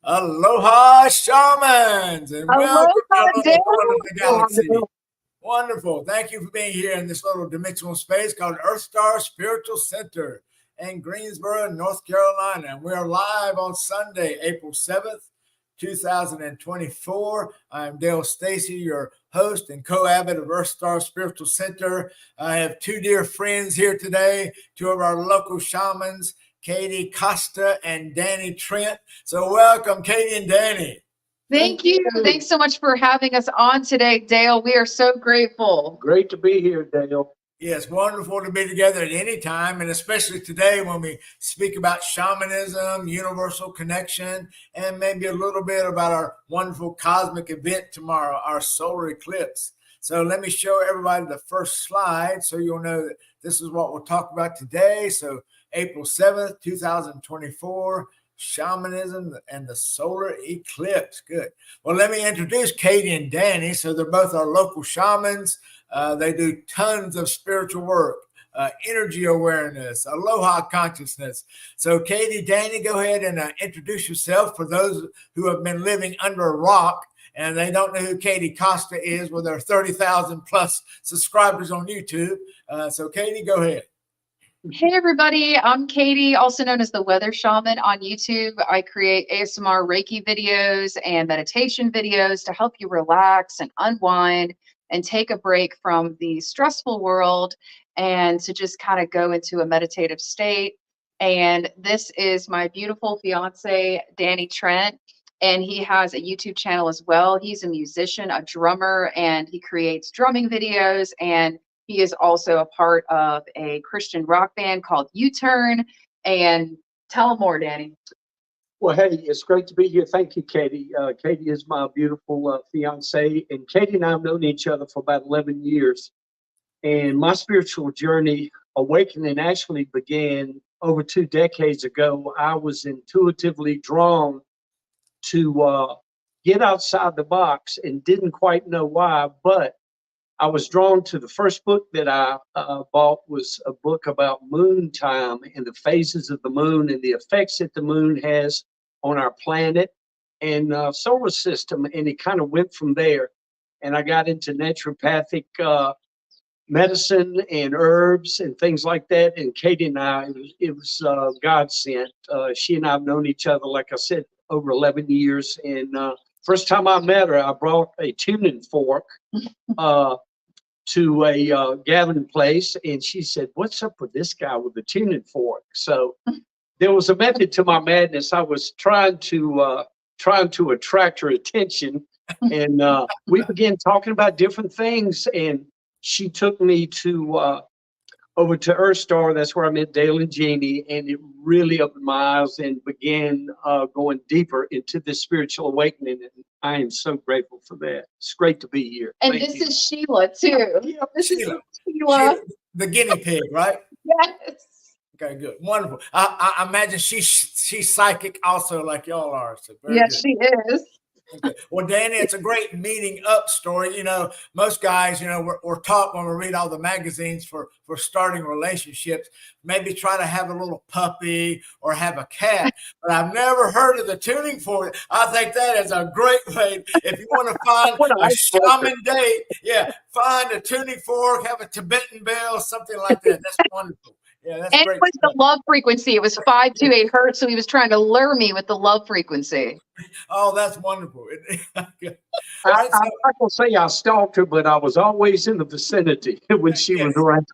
Aloha, shamans, and welcome to Aloha, a little corner of the galaxy. Dale. Wonderful. Thank you for being here in this little dimensional space called EarthStar Spiritual Center in Greensboro, North Carolina. And we're live on Sunday, April 7th, 2024. I'm Dale Stacy, your host and co-abbot of EarthStar Spiritual Center. I have two dear friends here today, two of our local shamans, Katie Costa and Danny Trent. So welcome, Katie and Danny. Thank you. Thanks so much for having us on today, Dale. We are so grateful. Great to be here, Dale. Yes, wonderful to be together at any time, and especially today when we speak about shamanism, universal connection, and maybe a little bit about our wonderful cosmic event tomorrow, our solar eclipse. So let me show everybody the first slide so you'll know that this is what we'll talk about today. So April 7th, 2024, shamanism and the solar eclipse. Good. Well, let me introduce Katie and Danny. So they're both our local shamans. They do tons of spiritual work, energy awareness, aloha consciousness. So Katie, Danny, go ahead and introduce yourself for those who have been living under a rock and they don't know who Katie Costa is with her 30,000 plus subscribers on YouTube. So Katie, go ahead. Hey, everybody. I'm Katie, also known as the Weather Shaman on YouTube. I create ASMR Reiki videos and meditation videos to help you relax and unwind and take a break from the stressful world and to just kind of go into a meditative state. And this is my beautiful fiance, Danny Trent, and he has a YouTube channel as well. He's a musician, a drummer, and he creates drumming videos, and he is also a part of a Christian rock band called U-Turn. And tell him more, Danny. Well, hey, it's great to be here. Thank you, Katie. Katie is my beautiful fiance, and Katie and I have known each other for about 11 years. And my spiritual journey, awakening, actually began over 2 decades ago. I was intuitively drawn to get outside the box and didn't quite know why, but I was drawn to the first book that I bought was a book about moon time and the phases of the moon and the effects that the moon has on our planet and solar system. And it kind of went from there. And I got into naturopathic medicine and herbs and things like that. And Katie and I, it was God sent. She and I have known each other, like I said, over 11 years. And first time I met her, I brought a tuning fork to a gathering place, and she said, "What's up with this guy with the tuning fork?" So there was a method to my madness. I was trying to attract her attention, and we began talking about different things. And she took me to over to EarthStar. That's where I met Dale and Jeanne, and it really opened my eyes and began going deeper into this spiritual awakening. And I am so grateful for that. It's great to be here. And Thank you. Is Sheila, too. Yeah, this Sheila. is Sheila. The guinea pig, right? Yes. Okay, good. Wonderful. I imagine she's psychic also, like y'all are. So yes, good. She is. Okay. Well, Danny, it's a great meeting up story. You know, most guys, you know, we're taught when we read all the magazines for starting relationships, maybe try to have a little puppy or have a cat. But I've never heard of the tuning fork. I think that is a great way. If you want to find a shaman date, yeah, find a tuning fork, have a Tibetan bell, something like that. That's wonderful. Yeah, that's and great. it was the love frequency. It was 528 hertz. So he was trying to lure me with the love frequency. Oh, that's wonderful. I'm not going to say I stalked her, but I was always in the vicinity when she was around.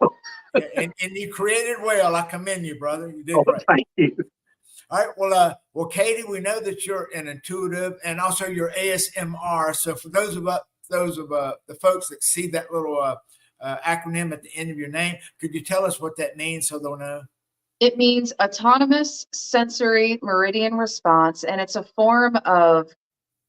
and you created well. I commend you, brother. You did great. Thank you. All right. Well, Katie, we know that you're an intuitive and also you're ASMR. So for those of the folks that see that little acronym at the end of your name, could you tell us what that means so they'll know? It means autonomous sensory meridian response, and it's a form of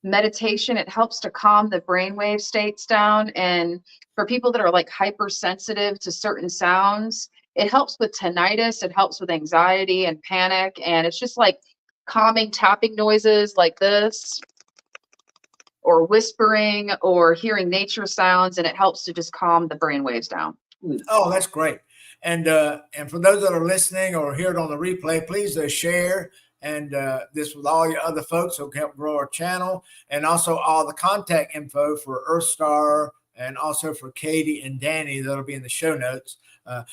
meditation. It helps to calm the brainwave states down, and for people that are like hypersensitive to certain sounds, it helps with tinnitus, it helps with anxiety and panic, and it's just like calming tapping noises like this, or whispering, or hearing nature sounds, and it helps to just calm the brain waves down. Oh, that's great. And for those that are listening or hear it on the replay, please share and this with all your other folks who can help grow our channel, and also all the contact info for EarthStar and also for Katie and Danny that'll be in the show notes.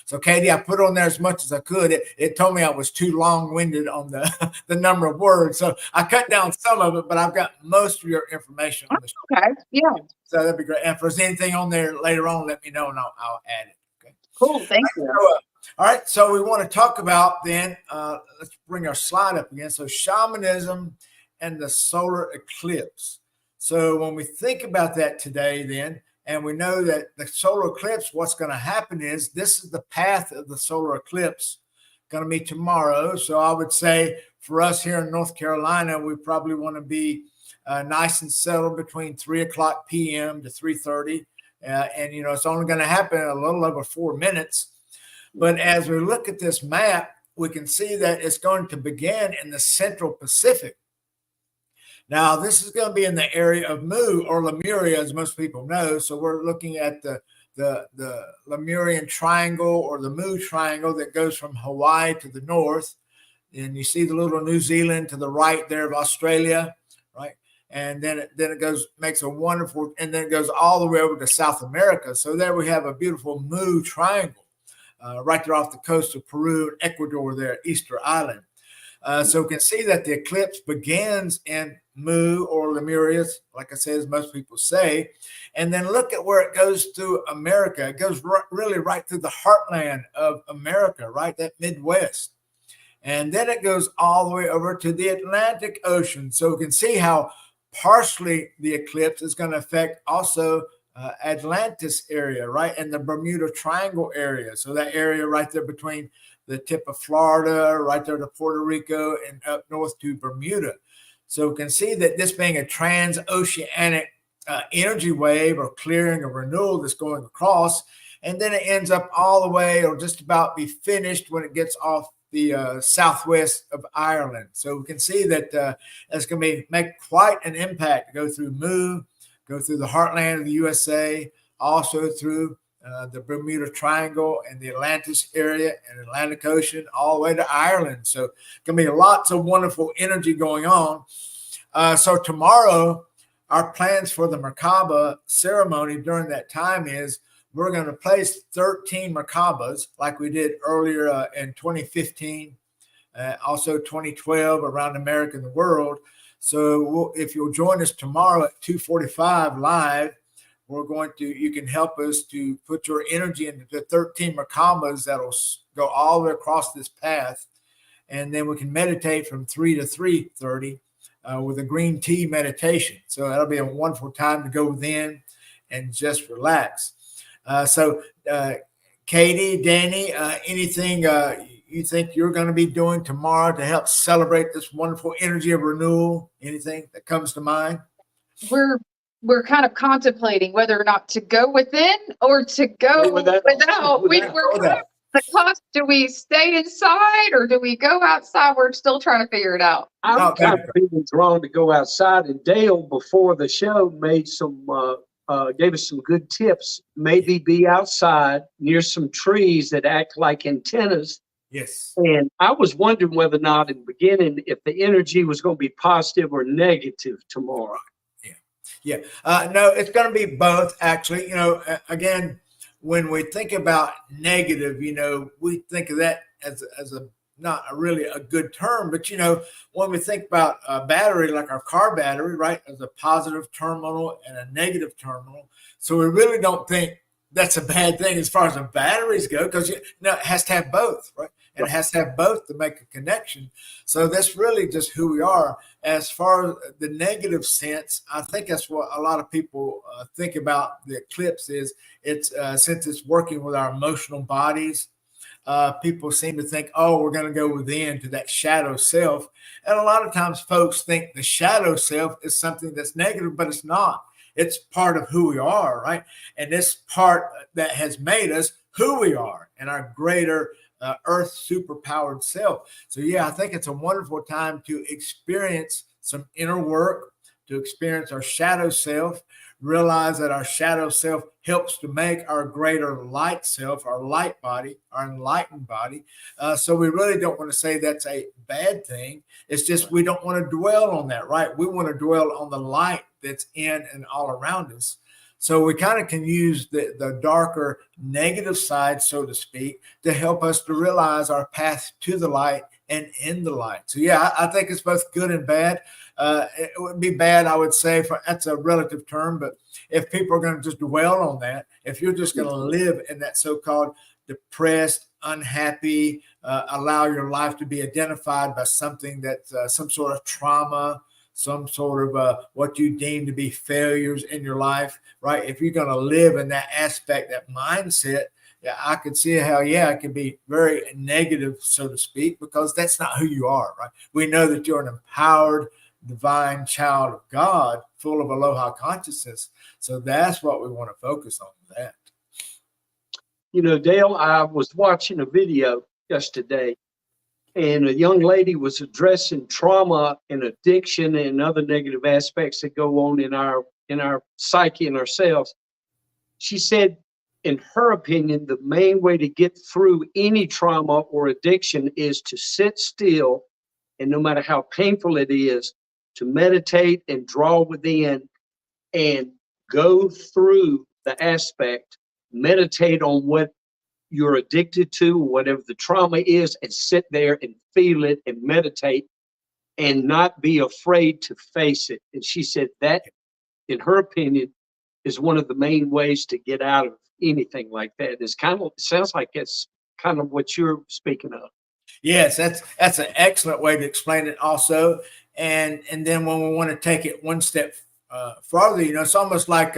So Katie, I put on there as much as I could. It told me I was too long-winded on the the number of words, so I cut down some of it, but I've got most of your information on the show. Okay. Yeah. So that'd be great. And if there's anything on there later on, let me know and I'll add it. Okay. Cool. Thank you. So, all right. So we want to talk about then, let's bring our slide up again. So shamanism and the solar eclipse. So when we think about that today, then, and we know that the solar eclipse, what's going to happen is this is the path of the solar eclipse going to be tomorrow. So I would say for us here in North Carolina, we probably want to be nice and settled between 3 o'clock p.m. to 3:30. And, you know, it's only going to happen in a little over 4 minutes. But as we look at this map, we can see that it's going to begin in the Central Pacific. Now, this is going to be in the area of Mu or Lemuria, as most people know. So we're looking at the Lemurian Triangle or the Mu Triangle that goes from Hawaii to the north. And you see the little New Zealand to the right there of Australia, right? And then it goes, makes a wonderful, and then it goes all the way over to South America. So there we have a beautiful Mu Triangle right there off the coast of Peru and Ecuador there, Easter Island. So we can see that the eclipse begins in Mu or Lemuria, like I said, as most people say. And then look at where it goes through America. It goes really right through the heartland of America, right? That Midwest. And then it goes all the way over to the Atlantic Ocean. So we can see how partially the eclipse is going to affect also Atlantis area, right? And the Bermuda Triangle area. So that area right there between the tip of Florida, right there to Puerto Rico and up north to Bermuda. So we can see that this being a transoceanic energy wave or clearing or renewal that's going across, and then it ends up all the way or just about be finished when it gets off the southwest of Ireland. So we can see that it's going to make quite an impact to go through Mu, go through the heartland of the USA, also through the Bermuda Triangle and the Atlantis area and Atlantic Ocean, all the way to Ireland. So going to be lots of wonderful energy going on. So tomorrow, our plans for the Merkaba ceremony during that time is we're going to place 13 Merkabas like we did earlier in 2015, also 2012 around America and the world. So if you'll join us tomorrow at 2:45 live, you can help us to put your energy into the 13 Merkabas that'll go all the way across this path. And then we can meditate from 3 to 3:30 with a green tea meditation. So that'll be a wonderful time to go within and just relax. So Katie, Danny, anything you think you're going to be doing tomorrow to help celebrate this wonderful energy of renewal? Anything that comes to mind? We're kind of contemplating whether or not to go within or to go without. We're kind of the cost. Do we stay inside or do we go outside? We're still trying to figure it out. I'm kind of feeling drawn to go outside. And Dale, before the show, gave us some good tips. Maybe be outside near some trees that act like antennas. Yes. And I was wondering whether or not in the beginning, if the energy was going to be positive or negative tomorrow. Yeah. No, it's going to be both, actually. You know, again, when we think about negative, you know, we think of that as a not really a good term. But, you know, when we think about a battery, like our car battery, right, as a positive terminal and a negative terminal. So we really don't think that's a bad thing as far as the batteries go, because it has to have both, right? And it has to have both to make a connection. So that's really just who we are. As far as the negative sense, I think that's what a lot of people think about the eclipse is. It's since it's working with our emotional bodies, people seem to think, oh, we're going to go within to that shadow self. And a lot of times folks think the shadow self is something that's negative, but it's not. It's part of who we are, right? And this part that has made us who we are and our greater earth superpowered self. So yeah, I think it's a wonderful time to experience some inner work, to experience our shadow self, realize that our shadow self helps to make our greater light self, our light body, our enlightened body. So we really don't want to say that's a bad thing. It's just we don't want to dwell on that, right? We want to dwell on the light that's in and all around us. So we kind of can use the darker negative side, so to speak, to help us to realize our path to the light and in the light. So yeah, I think it's both good and bad. It would be bad, I would say, that's a relative term, but if people are going to just dwell on that, if you're just going to live in that so-called depressed, unhappy, allow your life to be identified by something that's some sort of trauma, some sort of what you deem to be failures in your life, right? If you're going to live in that aspect, that mindset, yeah, I could see how, yeah, it can be very negative, so to speak, because that's not who you are, right? We know that you're an empowered, divine child of God, full of Aloha consciousness. So that's what we want to focus on, that. You know, Dale, I was watching a video yesterday, and a young lady was addressing trauma and addiction and other negative aspects that go on in our psyche and ourselves. She said, in her opinion, the main way to get through any trauma or addiction is to sit still, and no matter how painful it is, to meditate and draw within and go through the aspect, meditate on what you're addicted to, whatever the trauma is, and sit there and feel it and meditate and not be afraid to face it. And she said that, in her opinion, is one of the main ways to get out of anything like that. It's kind of, sounds like it's kind of what you're speaking of. Yes, that's an excellent way to explain it also. And then when we want to take it one step farther, you know, it's almost like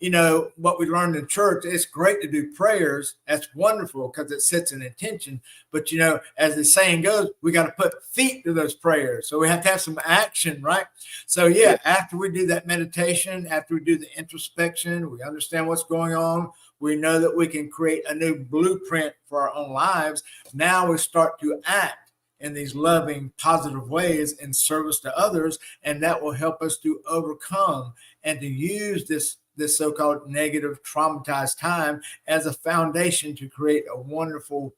you know, what we learned in church. It's great to do prayers. That's wonderful because it sets an intention. But, you know, as the saying goes, we got to put feet to those prayers. So we have to have some action, right? So, yeah, after we do that meditation, after we do the introspection, we understand what's going on. We know that we can create a new blueprint for our own lives. Now we start to act in these loving, positive ways in service to others. And that will help us to overcome and to use this so-called negative, traumatized time as a foundation to create a wonderful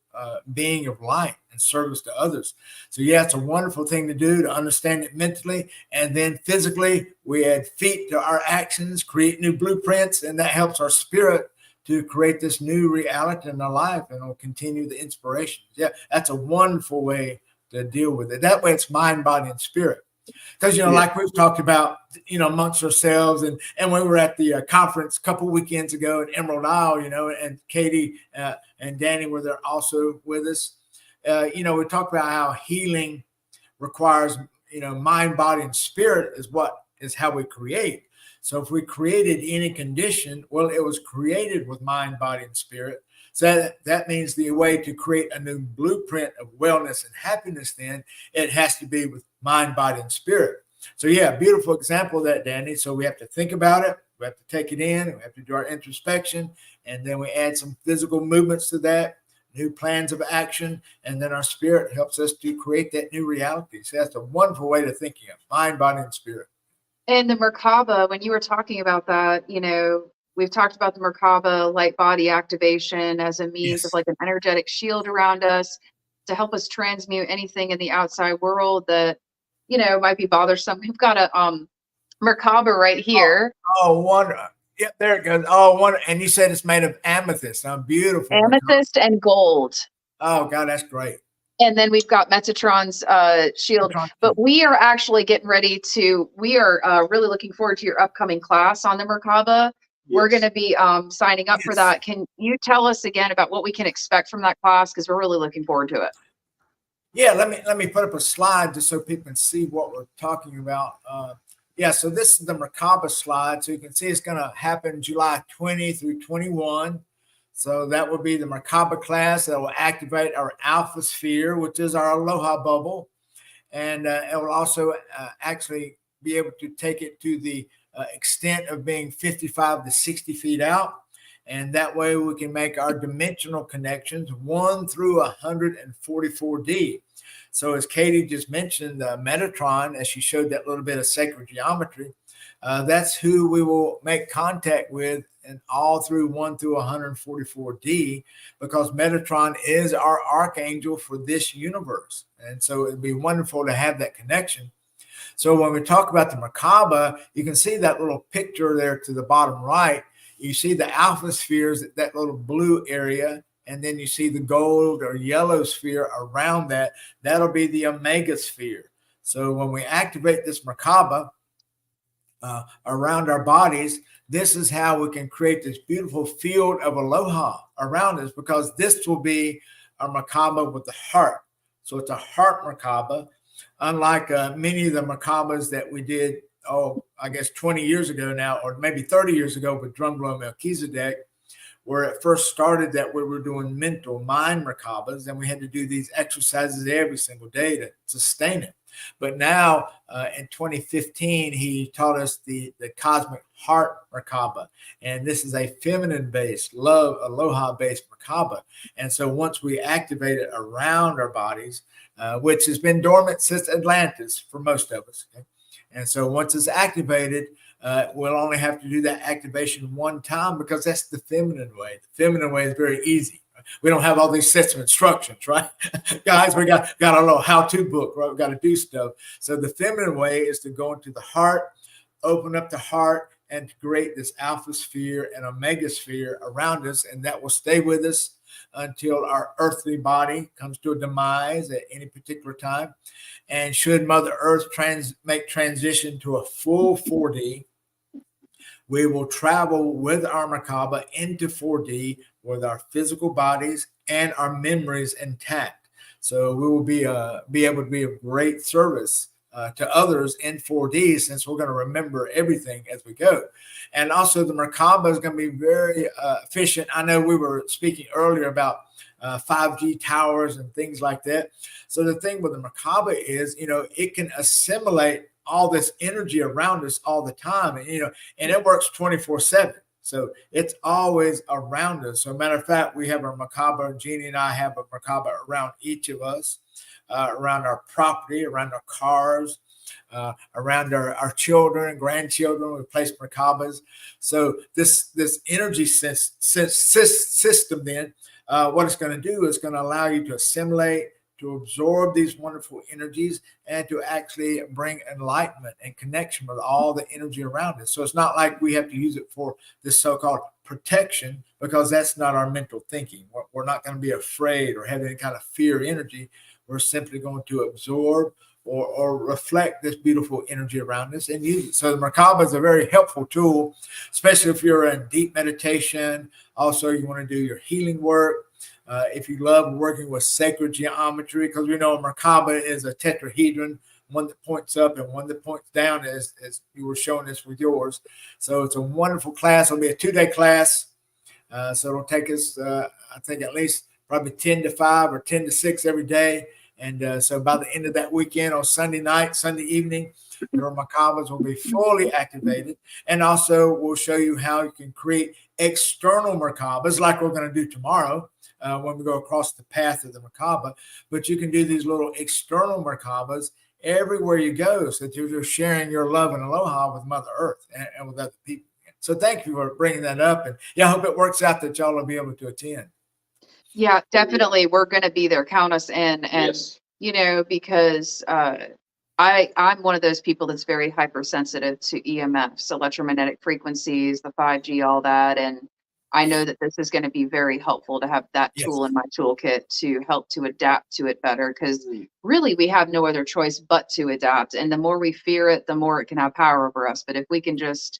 being of light and service to others. So yeah, it's a wonderful thing to do, to understand it mentally. And then physically, we add feet to our actions, create new blueprints, and that helps our spirit to create this new reality in our life, and it'll continue the inspiration. Yeah, that's a wonderful way to deal with it. That way it's mind, body, and spirit. Because, you know, like we've talked about, you know, amongst ourselves, and we were at the conference a couple weekends ago in Emerald Isle, you know, and Katie and Danny were there also with us. You know, we talked about how healing requires, you know, mind, body, and spirit is how we create. So if we created any condition, well, it was created with mind, body, and spirit. So that means the way to create a new blueprint of wellness and happiness, then it has to be with mind, body, and spirit. So yeah, beautiful example of that, Danny. So we have to think about it. We have to take it in. We have to do our introspection. And then we add some physical movements to that, new plans of action. And then our spirit helps us to create that new reality. So that's a wonderful way to thinking of mind, body, and spirit. And the Merkaba, when you were talking about that, you know, we've talked about the Merkaba light body activation as a means of like an energetic shield around us to help us transmute anything in the outside world that, you know, might be bothersome. We've got a Merkaba right here. Oh, wonderful. Yeah, there it goes. Oh, wonderful. And you said it's made of amethyst. Beautiful. Amethyst and gold. Oh, God, that's great. And then we've got Metatron's shield. But we are actually getting ready to, we are really looking forward to your upcoming class on the Merkaba. Yes. We're going to be signing up for that. Can you tell us again about what we can expect from that class? Because we're really looking forward to it. Yeah, let me put up a slide just so people can see what we're talking about. Yeah, so this is the Merkaba slide. So you can see it's going to happen July 20 through 21. So that will be the Merkaba class that will activate our alpha sphere, which is our Aloha bubble. And it will also actually be able to take it to the extent of being 55 to 60 feet out. And that way we can make our dimensional connections 1 through 144D. So as Katie just mentioned, Metatron, as she showed that little bit of sacred geometry, that's who we will make contact with, and all through 1 through 144D, because Metatron is our archangel for this universe. And so it'd be wonderful to have that connection. So when we talk about the Merkaba, you can see that little picture there to the bottom right. You see the alpha spheres, that little blue area, and then you see the gold or yellow sphere around that. That'll be the omega sphere. So when we activate this Merkaba around our bodies, this is how we can create this beautiful field of aloha around us, because this will be a Merkaba with the heart. So it's a heart Merkaba, unlike many of the Merkabas that we did, I guess 20 years ago now, or maybe 30 years ago with Drumglow Melchizedek, where it first started that we were doing mental mind Merkabas, and we had to do these exercises every single day to sustain it. But now in 2015, he taught us the cosmic heart Merkaba. And this is a feminine-based, love, aloha-based Merkaba. And so once we activate it around our bodies, which has been dormant since Atlantis for most of us. Okay? And so once it's activated, we'll only have to do that activation one time, because that's the feminine way. The feminine way is very easy. We don't have all these sets of instructions, right? Guys, we got a little how-to book, right? We've got to do stuff. So the feminine way is to go into the heart, open up the heart, and to create this alpha sphere and omega sphere around us, and that will stay with us until our earthly body comes to a demise at any particular time. And should Mother Earth make transition to a full 4D, we will travel with our Merkaba into 4D with our physical bodies and our memories intact. So we will be able to be of great service to others in 4D, since we're going to remember everything as we go. And also the Merkaba is going to be very efficient. I know we were speaking earlier about 5G towers and things like that. So the thing with the Merkaba is, it can assimilate all this energy around us all the time, and it works 24/7. So it's always around us. So matter of fact, we have a Merkaba. Jeanne and I have a Merkaba around each of us, around our property, around our cars, around our children and grandchildren. We place Merkabas. So this energy system then, what it's going to do is going to allow you to assimilate, to absorb these wonderful energies, and to actually bring enlightenment and connection with all the energy around us. So it's not like we have to use it for this so-called protection, because that's not our mental thinking. We're not going to be afraid or have any kind of fear energy. We're simply going to absorb or reflect this beautiful energy around us and use it. So the Merkaba is a very helpful tool, especially if you're in deep meditation. Also, you want to do your healing work. If you love working with sacred geometry, because we know a Merkaba is a tetrahedron, one that points up and one that points down, as you were showing us with yours. So it's a wonderful class. It'll be a 2-day class. So it'll take us, I think, at least probably 10 to 5 or 10 to 6 every day. And so by the end of that weekend, on Sunday night, Sunday evening, your Merkabas will be fully activated. And also we'll show you how you can create external Merkabas, like we're going to do tomorrow when we go across the path of the Merkaba. But you can do these little external Merkabas everywhere you go, so that you're sharing your love and aloha with Mother Earth and with other people. So thank you for bringing that up. And I hope it works out that y'all will be able to attend. Yeah, definitely. We're going to be there. Count us in. And, Yes. Because I'm one of those people that's very hypersensitive to EMFs, electromagnetic frequencies, the 5G, all that. And I know that this is going to be very helpful to have that tool in my toolkit to help to adapt to it better, because really we have no other choice but to adapt. And the more we fear it, the more it can have power over us. But if we can just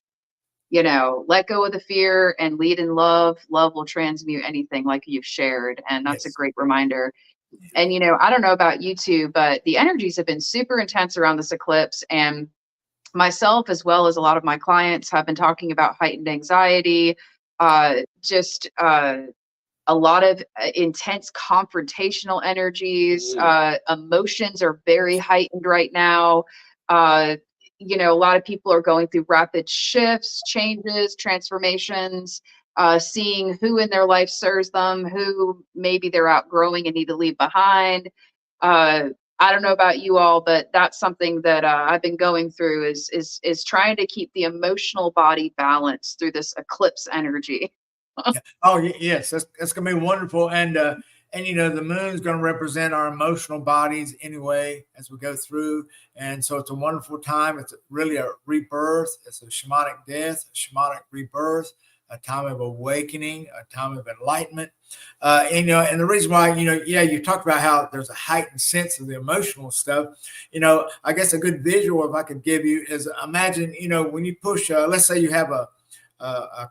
let go of the fear and lead in love, love will transmute anything, like you've shared. And that's a great reminder. And, I don't know about you two, but the energies have been super intense around this eclipse. And myself, as well as a lot of my clients, have been talking about heightened anxiety, a lot of intense confrontational energies. Emotions are very heightened right now. A lot of people are going through rapid shifts, changes, transformations, seeing who in their life serves them, who maybe they're outgrowing and need to leave behind. I don't know about you all, but that's something that I've been going through is trying to keep the emotional body balanced through this eclipse energy. Yeah. Oh, yes, that's gonna be wonderful, and you know the moon's gonna represent our emotional bodies anyway as we go through, and so it's a wonderful time. It's really a rebirth. It's a shamanic death, a shamanic rebirth, a time of awakening, a time of enlightenment, and you know, and the reason why yeah, you talked about how there's a heightened sense of the emotional stuff. You know, I guess a good visual if I could give you is imagine when you push, let's say you have a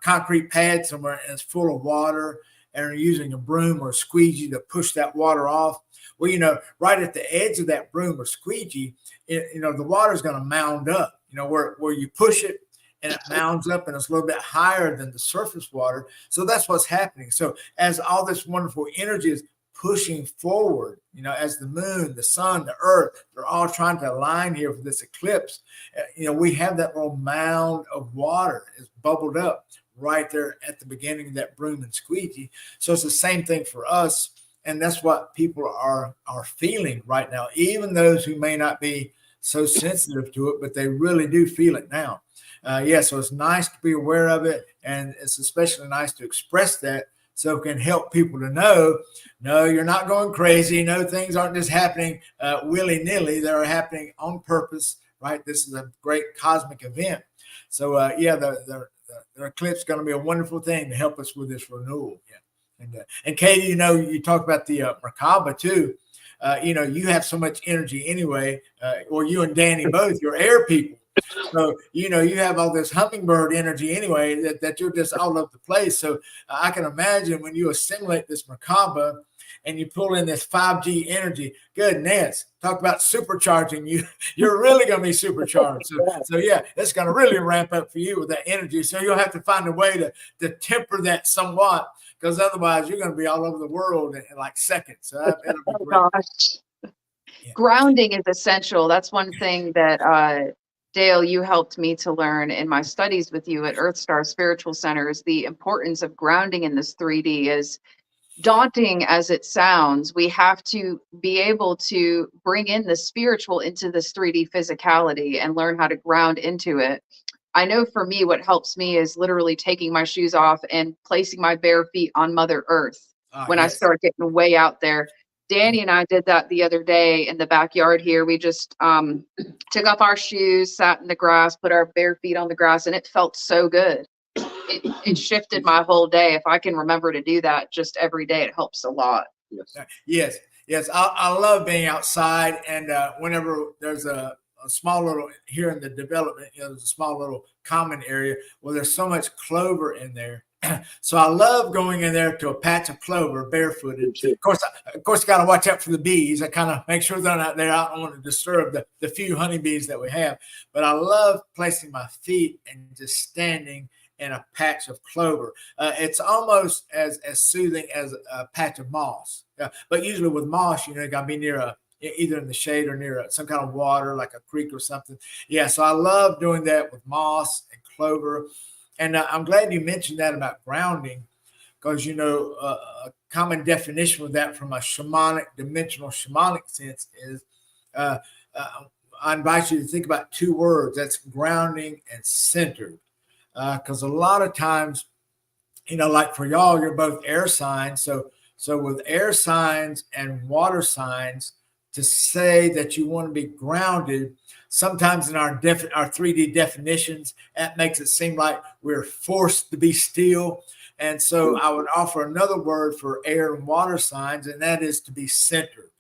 concrete pad somewhere and it's full of water and you're using a broom or a squeegee to push that water off. Well, right at the edge of that broom or squeegee, the water is going to mound up, where you push it and it mounds up and it's a little bit higher than the surface water. So that's what's happening. So as all this wonderful energy is pushing forward, as the moon, the sun, the earth, they're all trying to align here for this eclipse. We have that little mound of water is bubbled up right there at the beginning of that broom and squeegee. So it's the same thing for us. And that's what people are feeling right now, even those who may not be so sensitive to it, but they really do feel it now. So it's nice to be aware of it. And it's especially nice to express that so it can help people to know, no, you're not going crazy. No, things aren't just happening willy-nilly. They're happening on purpose, right? This is a great cosmic event. So, the eclipse is going to be a wonderful thing to help us with this renewal. Yeah. And Katie, you talk about the Merkaba too. You have so much energy anyway, or you and Danny both, you're air people. So, you have all this hummingbird energy anyway that you're just all over the place. So I can imagine when you assimilate this Merkaba and you pull in this 5G energy, goodness, talk about supercharging you. You're really going to be supercharged. So yeah, it's going to really ramp up for you with that energy. So you'll have to find a way to temper that somewhat, because otherwise you're going to be all over the world in like seconds. So that'll be great. Gosh. Yeah. Grounding is essential. That's one thing that Dale, you helped me to learn in my studies with you at EarthStar Spiritual Centers. The importance of grounding in this 3D is daunting as it sounds. We have to be able to bring in the spiritual into this 3D physicality and learn how to ground into it. I know for me, what helps me is literally taking my shoes off and placing my bare feet on Mother Earth when I start getting way out there. Danny and I did that the other day in the backyard here. We just took off our shoes, sat in the grass, put our bare feet on the grass, and it felt so good. It shifted my whole day. If I can remember to do that just every day, it helps a lot. Yes. I love being outside, and whenever there's a small little, here in the development, there's a small little common area where there's so much clover in there. So I love going in there to a patch of clover barefooted. Of course, you got to watch out for the bees. I kind of make sure they're not there. I don't want to disturb the few honeybees that we have. But I love placing my feet and just standing in a patch of clover. It's almost as soothing as a patch of moss. But usually with moss, you got to be near either in the shade or near some kind of water, like a creek or something. Yeah, so I love doing that with moss and clover. And I'm glad you mentioned that about grounding, because, a common definition of that from a dimensional shamanic sense is, I invite you to think about two words. That's grounding and centered. Because a lot of times, like for y'all, you're both air signs. So with air signs and water signs, to say that you want to be grounded, sometimes in our 3D definitions, that makes it seem like we're forced to be still. And so I would offer another word for air and water signs, and that is to be centered.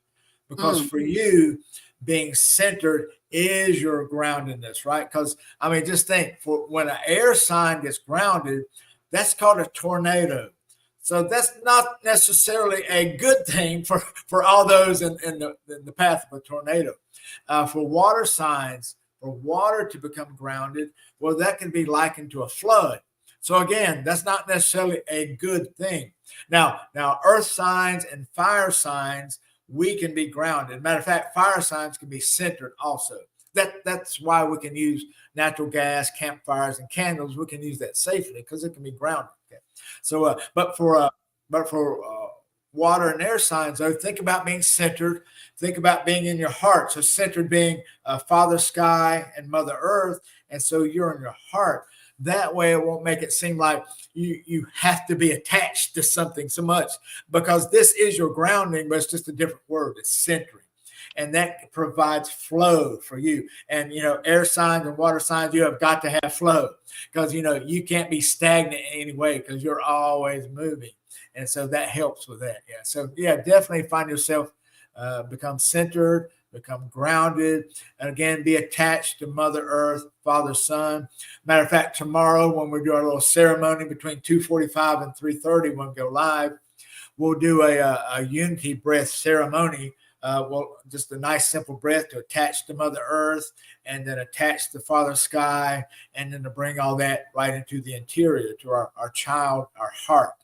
Because for you, being centered is your groundedness, right? Because, just think, for when an air sign gets grounded, that's called a tornado. So that's not necessarily a good thing for all those in the path of a tornado. For water signs, for water to become grounded, well, that can be likened to a flood. So again, that's not necessarily a good thing. Now, earth signs and fire signs, we can be grounded. Matter of fact, fire signs can be centered also. That's why we can use natural gas, campfires, and candles. We can use that safely because it can be grounded. Okay. So, but for water and air signs, though, think about being centered. Think about being in your heart. So centered being Father Sky and Mother Earth. And so you're in your heart. That way it won't make it seem like you have to be attached to something so much, because this is your grounding, but it's just a different word. It's centering. And that provides flow for you. And, air signs and water signs, you have got to have flow, because, you can't be stagnant in any way, because you're always moving. And so that helps with that. Yeah. So, yeah, definitely find yourself become centered, become grounded, and again, be attached to Mother Earth, Father, Son. Matter of fact, tomorrow when we do our little ceremony between 2:45 and 3:30 when we go live, we'll do a unity breath ceremony. Just a nice simple breath to attach to Mother Earth, and then attach to Father Sky, and then to bring all that right into the interior, to our child, our heart.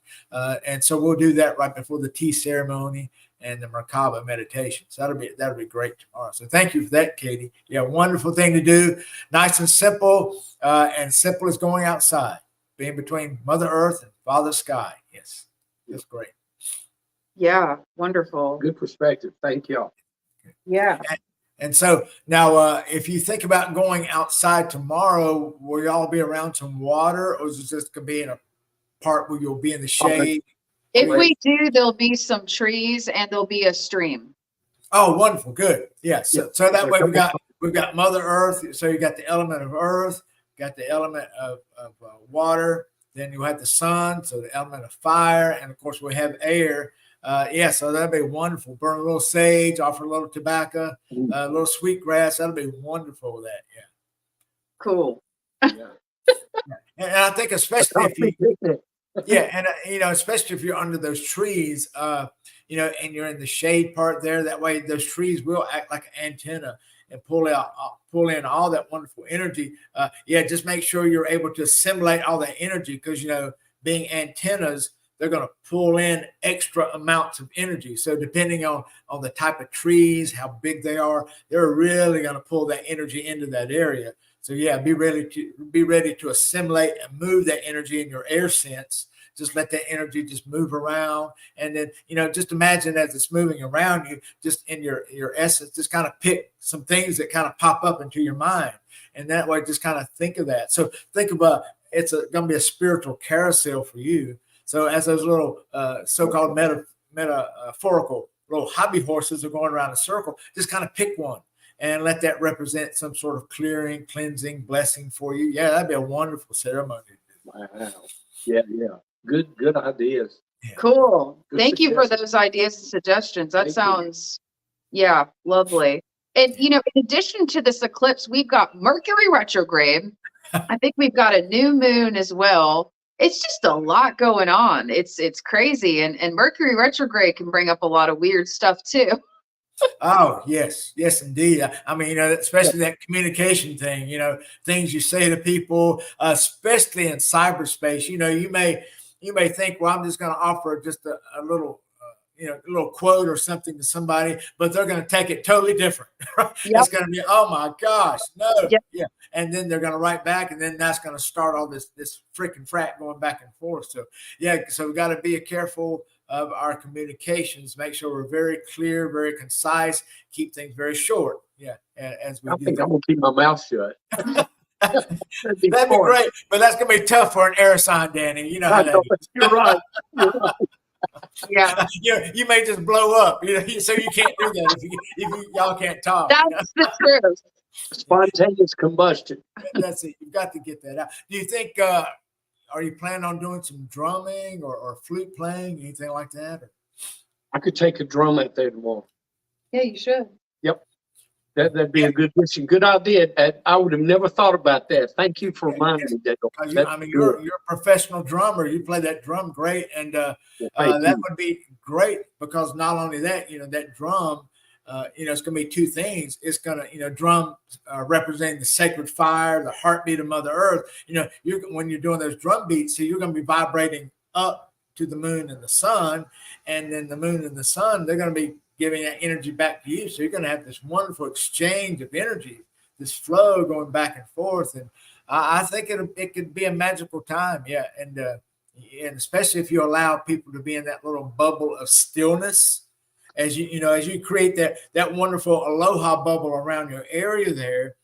And so we'll do that right before the tea ceremony and the Merkaba meditation. So that'll be great tomorrow. So thank you for that, Katie. Yeah, wonderful thing to do. Nice and simple as going outside, being between Mother Earth and Father Sky. Yes, that's great. Yeah, wonderful. Good perspective. Thank you. Yeah. And so now, if you think about going outside tomorrow, will y'all be around some water, or is it just going to be in a part where you'll be in the shade? If we do, there'll be some trees and there'll be a stream. Oh, wonderful. Good. Yeah. So that way we've got Mother Earth. So you got the element of earth, got the element of water. Then you have the sun, so the element of fire. And, of course, we have air. So that'd be wonderful. Burn a little sage, offer a little tobacco, a little sweet grass. That'll be wonderful with that. Yeah. Cool. Yeah. And I think especially if you, especially if you're under those trees, and you're in the shade part there, that way those trees will act like an antenna and pull in all that wonderful energy. Just make sure you're able to assimilate all that energy, because, being antennas, they're going to pull in extra amounts of energy. So depending on the type of trees, how big they are, they're really going to pull that energy into that area. So be ready to assimilate and move that energy in your air sense. Just let that energy just move around. And then, just imagine as it's moving around you, just in your essence, just kind of pick some things that kind of pop up into your mind. And that way, just kind of think of that. So think about it's going to be a spiritual carousel for you. So as those little so-called metaphorical little hobby horses are going around a circle, just kind of pick one and let that represent some sort of clearing, cleansing, blessing for you. Yeah, that'd be a wonderful ceremony. Wow. Yeah. Good ideas. Yeah. Cool. Thank you for those ideas and suggestions. That sounds, lovely. And, in addition to this eclipse, we've got Mercury retrograde. I think we've got a new moon as well. It's just a lot going on. It's crazy. And Mercury retrograde can bring up a lot of weird stuff too. Oh, yes, indeed. I mean, especially that communication thing, things you say to people, especially in cyberspace. You may think, well, I'm just going to offer just a little, a little quote or something to somebody, but they're going to take it totally different. Yep. It's going to be, oh my gosh, no. Yep. Yeah. And then they're going to write back, and then that's going to start all this freaking frat going back and forth. So, so we've got to be careful of our communications, make sure we're very clear, very concise, keep things very short. Yeah. As we I think I'm going to keep my mouth shut. That'd be great, but that's going to be tough for an air sign, Danny. You know how that is. You're right. Yeah. You may just blow up, so you can't do that if y'all can't talk. That's the truth. Spontaneous combustion. That's it. You've got to get that out. Do you think, are you planning on doing some drumming or flute playing, anything like that? Or? I could take a drum out there tomorrow. Yeah, you should. Yep. That'd be a good mission. Good idea. I would have never thought about that. Thank you for reminding me, Dale. You're a professional drummer. You play that drum great, and that would be great, because not only that, that drum, it's going to be two things. It's going to, drum representing the sacred fire, the heartbeat of Mother Earth. When you're doing those drum beats, so you're going to be vibrating up to the moon and the sun, and then the moon and the sun, they're going to be giving that energy back to you. So you're going to have this wonderful exchange of energy, this flow going back and forth. And I think it could be a magical time. Yeah. And and especially if you allow people to be in that little bubble of stillness, as as you create that wonderful aloha bubble around your area there,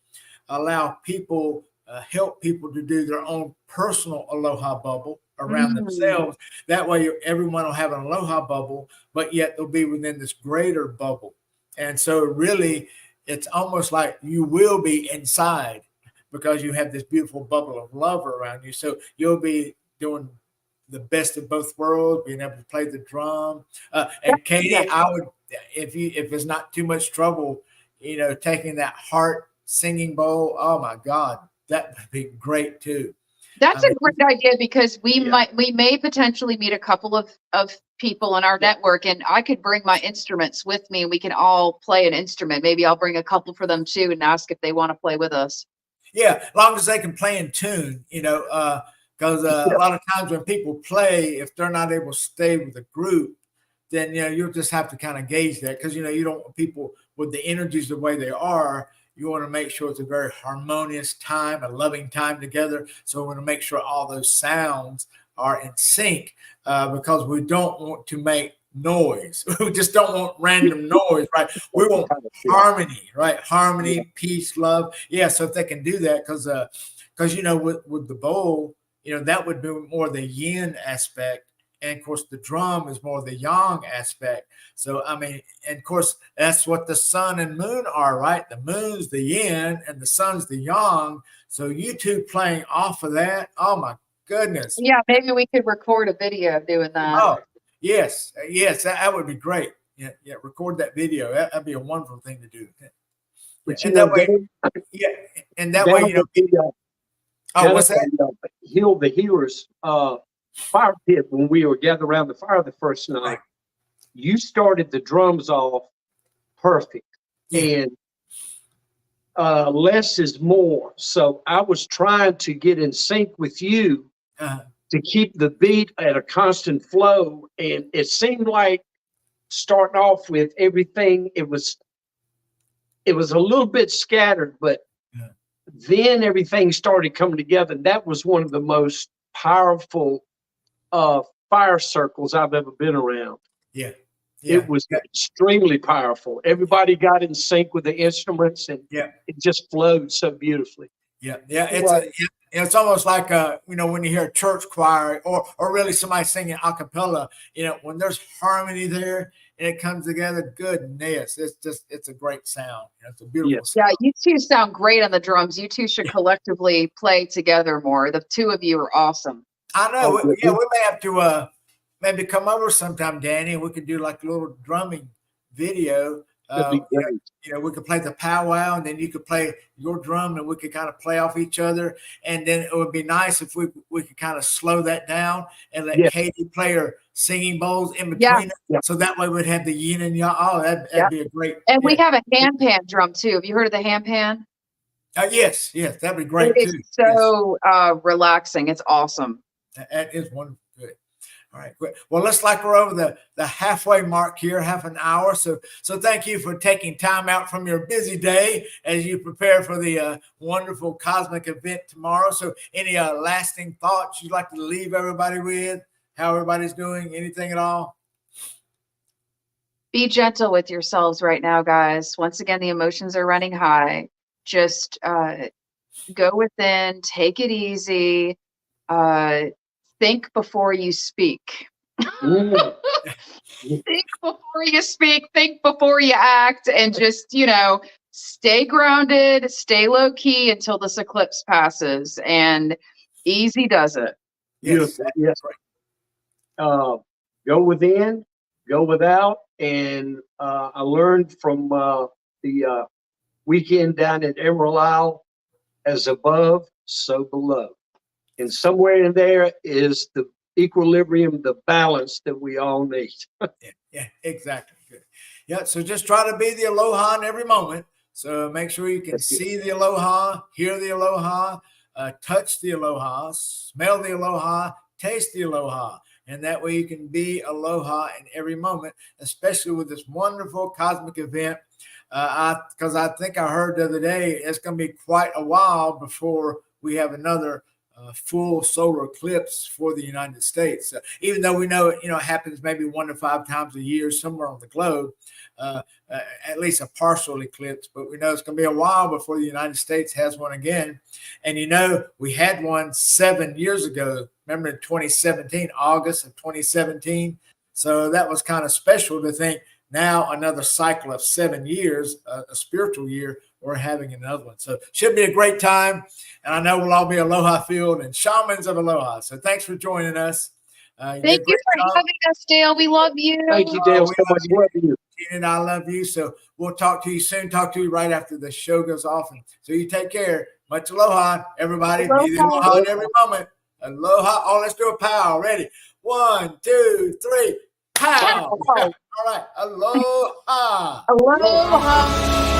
allow people, help people to do their own personal aloha bubble around themselves. That way, everyone will have an aloha bubble, but yet they'll be within this greater bubble. And so, really, it's almost like you will be inside because you have this beautiful bubble of love around you. So you'll be doing the best of both worlds, being able to play the drum. And Katie, I would, if it's not too much trouble, taking that heart singing bowl. Oh my God, that would be great too. That's a great idea, because we may potentially meet a couple of people in our network, and I could bring my instruments with me and we can all play an instrument. Maybe I'll bring a couple for them too and ask if they want to play with us. Yeah, as long as they can play in tune, because a lot of times when people play, if they're not able to stay with a group, then you'll just have to kind of gauge that, because you don't want people with the energies the way they are. You want to make sure it's a very harmonious time, a loving time together. So we want to make sure all those sounds are in sync, because we don't want to make noise. We just don't want random noise, right? We want harmony, right? Harmony, peace, love. Yeah. So if they can do that, because with the bowl, that would be more the yin aspect. And of course, the drum is more the yang aspect. So, and of course, that's what the sun and moon are, right? The moon's the yin and the sun's the yang. So you two playing off of that. Oh my goodness. Yeah, maybe we could record a video doing that. Oh, yes. That would be great. Yeah. Record that video. That'd be a wonderful thing to do. But and that way, what's that? Heal the healers. Fire pit, when we were gathered around the fire the first night, you started the drums off perfect, and less is more. So I was trying to get in sync with you to keep the beat at a constant flow, and it seemed like starting off with everything, it was a little bit scattered, but then everything started coming together. And that was one of the most powerful fire circles I've ever been around. It was extremely powerful. Everybody got in sync with the instruments, and it just flowed so beautifully. It's almost like when you hear a church choir or really somebody singing a cappella, when there's harmony there and it comes together, goodness, it's a great sound. It's a beautiful sound. Yeah, you two sound great on the drums. You two should collectively play together more. The two of you are awesome. I know. We may have to maybe come over sometime, Danny. We could do like a little drumming video. We could play the powwow, and then you could play your drum, and we could kind of play off each other. And then it would be nice if we could kind of slow that down and let Katie play her singing bowls in between. So that way we'd have the yin and yang. Oh, that'd be a great. And we have a hand pan drum too. Have you heard of the hand pan? Yes, that'd be great too. It's so relaxing. It's awesome. That is wonderful. Good. All right, great. Well, looks like we're over the halfway mark here, half an hour. So thank you for taking time out from your busy day as you prepare for the wonderful cosmic event tomorrow. So any lasting thoughts you'd like to leave everybody with? How everybody's doing? Anything at all? Be gentle with yourselves right now, guys. Once again, the emotions are running high. Just go within, take it easy. Think before you speak. Think before you speak, think before you act, and just, stay grounded, stay low key until this eclipse passes, and easy does it. Yes. Go within, go without. And I learned from the weekend down at Emerald Isle, as above, so below. And somewhere in there is the equilibrium, the balance that we all need. Yeah, exactly. Good. Yeah, so just try to be the aloha in every moment. So make sure you can see the aloha, hear the aloha, touch the aloha, smell the aloha, taste the aloha. And that way you can be aloha in every moment, especially with this wonderful cosmic event. Because I think I heard the other day, it's going to be quite a while before we have another full solar eclipse for the United States. Even though we know it happens maybe 1 to 5 times a year somewhere on the globe, at least a partial eclipse, but we know it's going to be a while before the United States has one again. And we had one 7 years ago. Remember in 2017, August of 2017. So that was kind of special to think now another cycle of 7 years, a spiritual year, we're having another one. So should be a great time. And I know we'll all be Aloha filled and shamans of Aloha. So thanks for joining us. Thank you for having us, Dale. We love you. Thank you, Dale, so much. Love you. And I love you. So we'll talk to you soon. Talk to you right after the show goes off. And so you take care. Much aloha, everybody. Aloha. Be the aloha in every moment. Aloha. Oh, let's do a pow. Ready? 1, 2, 3. Pow. All right. Aloha. Aloha.